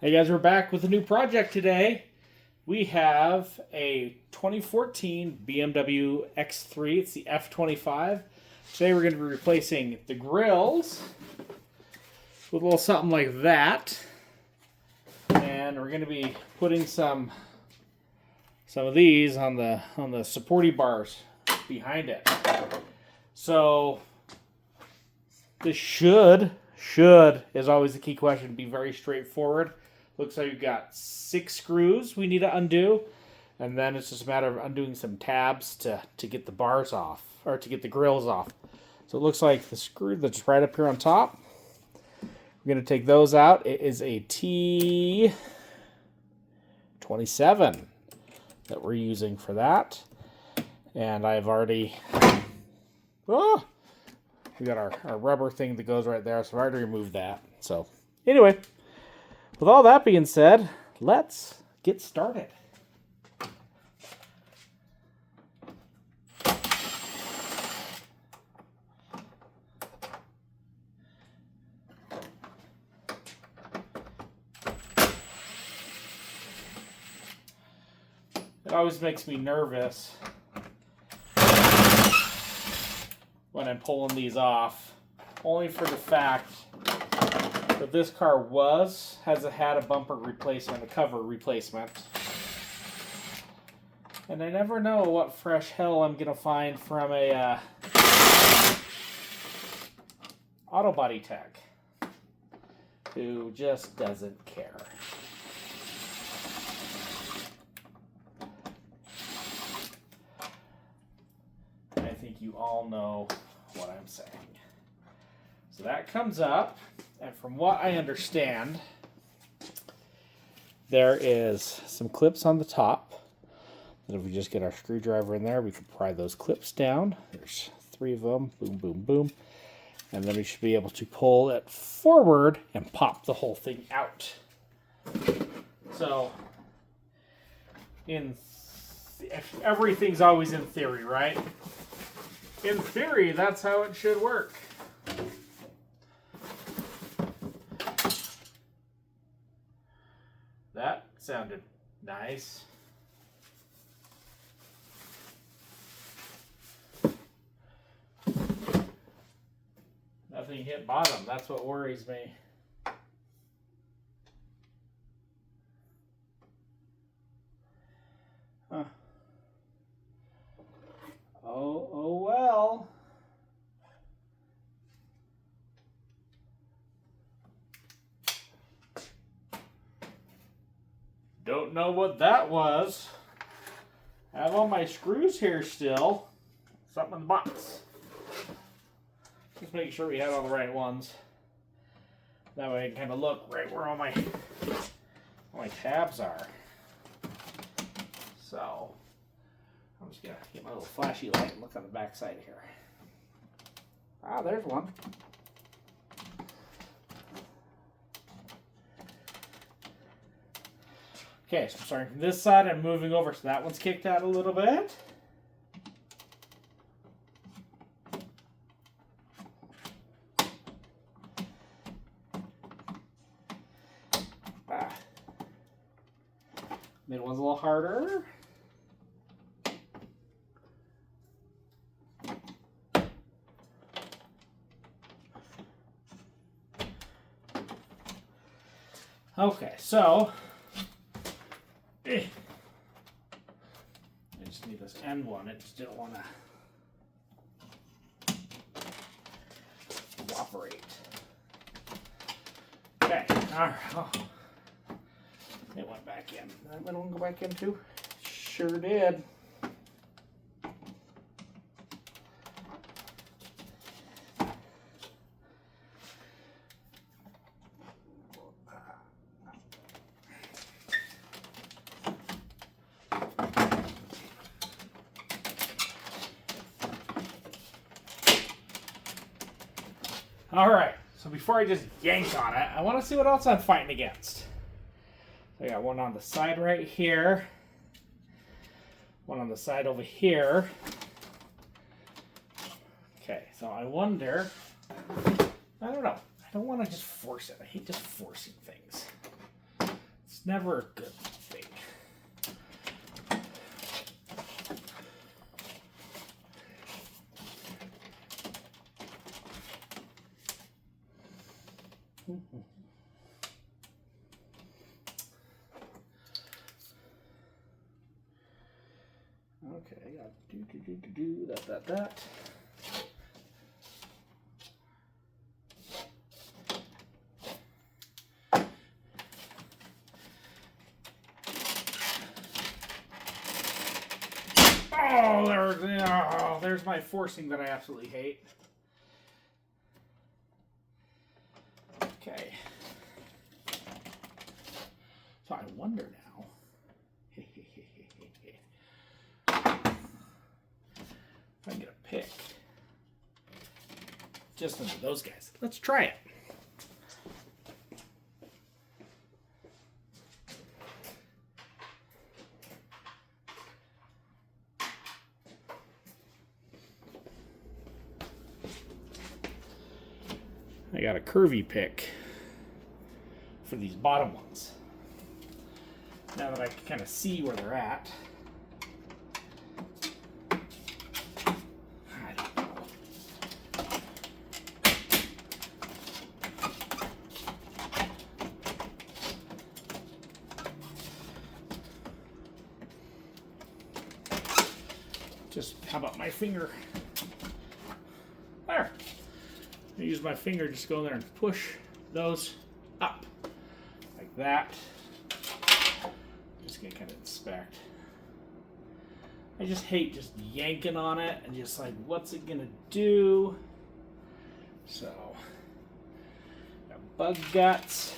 Hey guys, we're back with a new project today. We have a 2014 BMW X3. It's the F25. Today we're going to be replacing the grills with a little something like that. And we're going to be putting some of these on the supporty bars behind it. So this should is always the key question, be very straightforward. Looks like we've got 6 screws we need to undo, and then it's just a matter of undoing some tabs to get the bars off, or to get the grills off. So it looks like the screw that's right up here on top, we're going to take those out. It is a T27 that we're using for that. And I've already, we got our rubber thing that goes right there, so I've already removed that. So anyway, with all that being said, let's get started. It always makes me nervous when I'm pulling these off, only for the fact that this car had a bumper replacement, a cover replacement. And I never know what fresh hell I'm gonna find from a auto body tech who just doesn't care. I think you all know what I'm saying. So that comes up, and from what I understand, there is some clips on the top that if we just get our screwdriver in there, we can pry those clips down. There's 3 of them, boom, boom, boom. And then we should be able to pull it forward and pop the whole thing out. So, everything's always in theory, right? In theory, that's how it should work. That sounded nice. Nothing hit bottom. That's what worries me. Huh. Oh well. Don't know what that was. I have all my screws here still. Something in the box. Just make sure we have all the right ones. That way I can kind of look right where all my tabs are. So I'm just gonna get my little flashy light and look on the back side here. Ah, there's one. Okay, so I'm starting from this side and moving over, so that one's kicked out a little bit. Middle one's a little harder. Okay, so I just need this end one. I just didn't want to cooperate. Okay, all right. Oh. It went back in. That one go back in too? Sure did. All right, so before I just yank on it, I want to see what else I'm fighting against. I got one on the side right here, one on the side over here. Okay, so I wonder, I don't know. I don't want to just force it. I hate just forcing things. It's never a good thing. Okay, I got that. Oh, there's my forcing that I absolutely hate. Okay. So I wonder now. If I can get a pick. Just into those guys. Let's try it. I got a curvy pick for these bottom ones. Now that I can kind of see where they're at. I don't know. Just, how about my finger? There. I use my finger just go in there and push those up like that. Just gonna kind of inspect. I just hate just yanking on it and just like, what's it gonna do? So, got bug guts.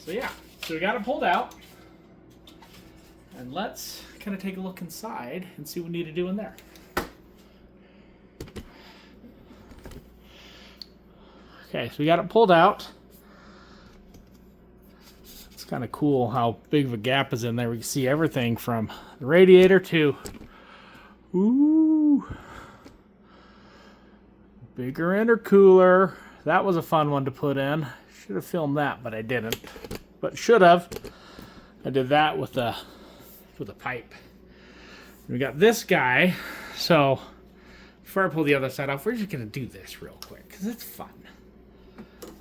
So yeah, so we got it pulled out, and let's kind of take a look inside and see what we need to do in there. Okay, so we got it pulled out. It's kind of cool how big of a gap is in there. We can see everything from the radiator to, bigger intercooler. That was a fun one to put in. Should have filmed that, but I didn't. But should have. I did that with a pipe. We got this guy. So before I pull the other side off, we're just gonna do this real quick because it's fun.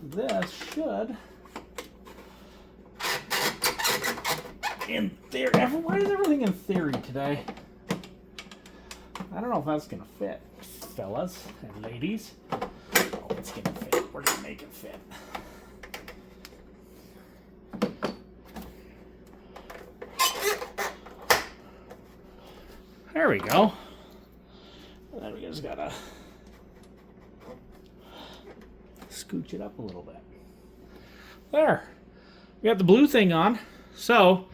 This should, in theory, why is everything in theory today? I don't know if that's gonna fit, fellas and ladies. Oh, it's gonna fit. We're gonna make it fit. There we go. And then we just gotta scooch it up a little bit. There. We got the blue thing on. So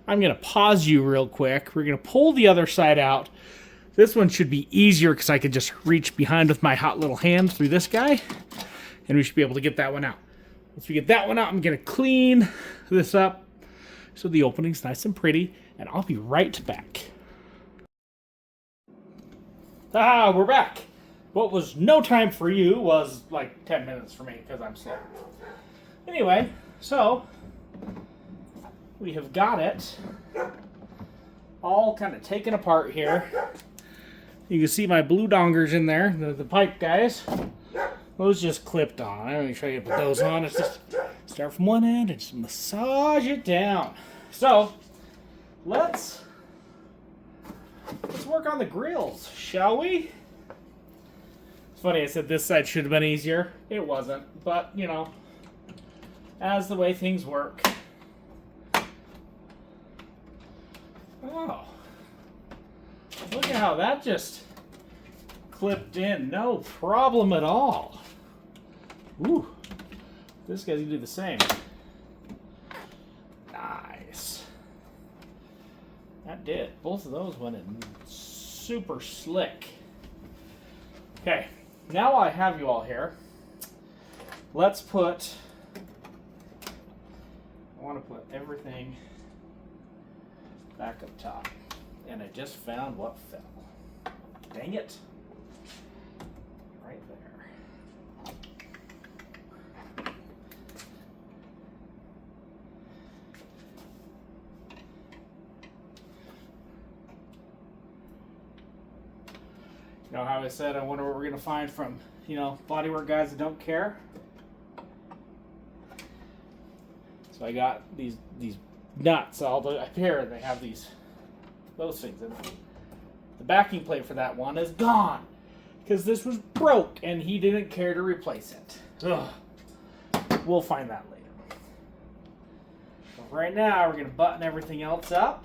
I'm going to pause you real quick. We're going to pull the other side out. This one should be easier because I could just reach behind with my hot little hand through this guy. And we should be able to get that one out. Once we get that one out, I'm going to clean this up so the opening's nice and pretty. And I'll be right back. Ah, we're back. What was no time for you was like 10 minutes for me because I'm slow. Anyway, so we have got it all kind of taken apart here. You can see my blue dongers in there, the pipe guys. Those just clipped on. I'm going to show you how to put those on. It's just start from one end and just massage it down. So let's work on the grills, shall we? It's funny, I said this side should have been easier. It wasn't, but you know, as the way things work. Oh, look at how that just clipped in, no problem at all. Ooh, this guy's gonna do the same. Nice. That did. Both of those went in super slick. Okay. Now I have you all here. Let's put, I want to put everything back up top. And I just found what fell. Dang it. Right there. You know how I said I wonder what we're going to find from, bodywork guys that don't care? So I got these nuts all up here, and they have those things in them. The backing plate for that one is gone because this was broke and he didn't care to replace it. Ugh. We'll find that later. But right now, we're going to button everything else up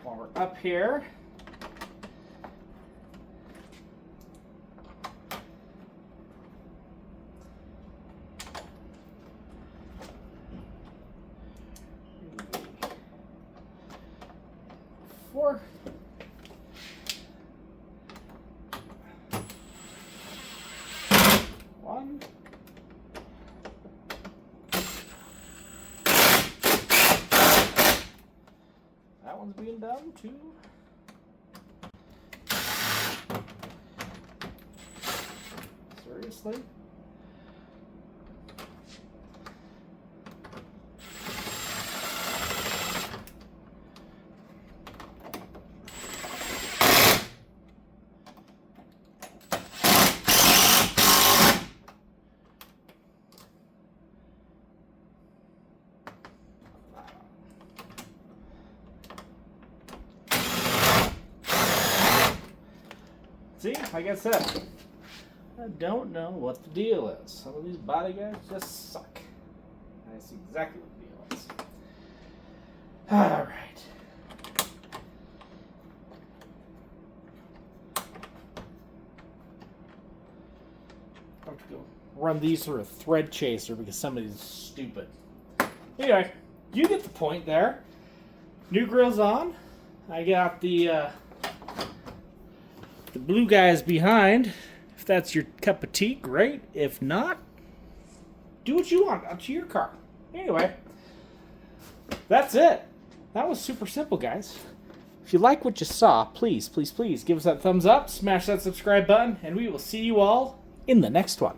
while we're up here. Four. One. That one's being done. Two. Seriously? See, like I said, I don't know what the deal is. Some of these body guys just suck. I see exactly what the deal is. Alright. I have to go run these through a thread chaser because somebody's stupid. Anyway, you get the point there. New grill's on. I got the blue guys behind. If that's your cup of tea, great. If not, do what you want. Up to your car. Anyway, that's it. That was super simple, guys. If you like what you saw, please, please, please give us that thumbs up, smash that subscribe button, and we will see you all in the next one.